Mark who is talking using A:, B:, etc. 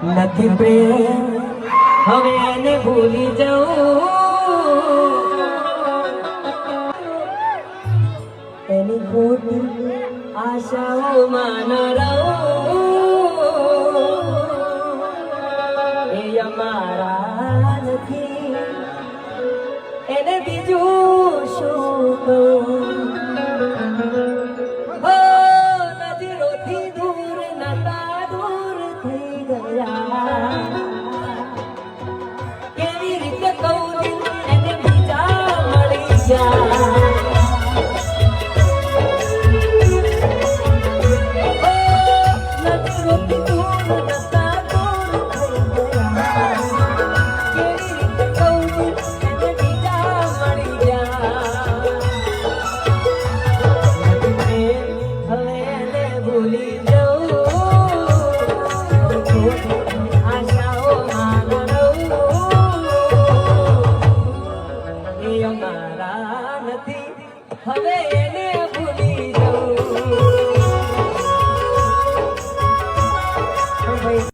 A: નથી પ્રેમ હવે એને ભૂલી જવું એની ખોટી આશાઓમાં ન રહું એ અમારા નથી એને બીજું શું કહું નજરોથી દૂર નતા દૂર થઈ ગયા કેવી રીતે કહું એને બીજા મળી ગયા હવે એને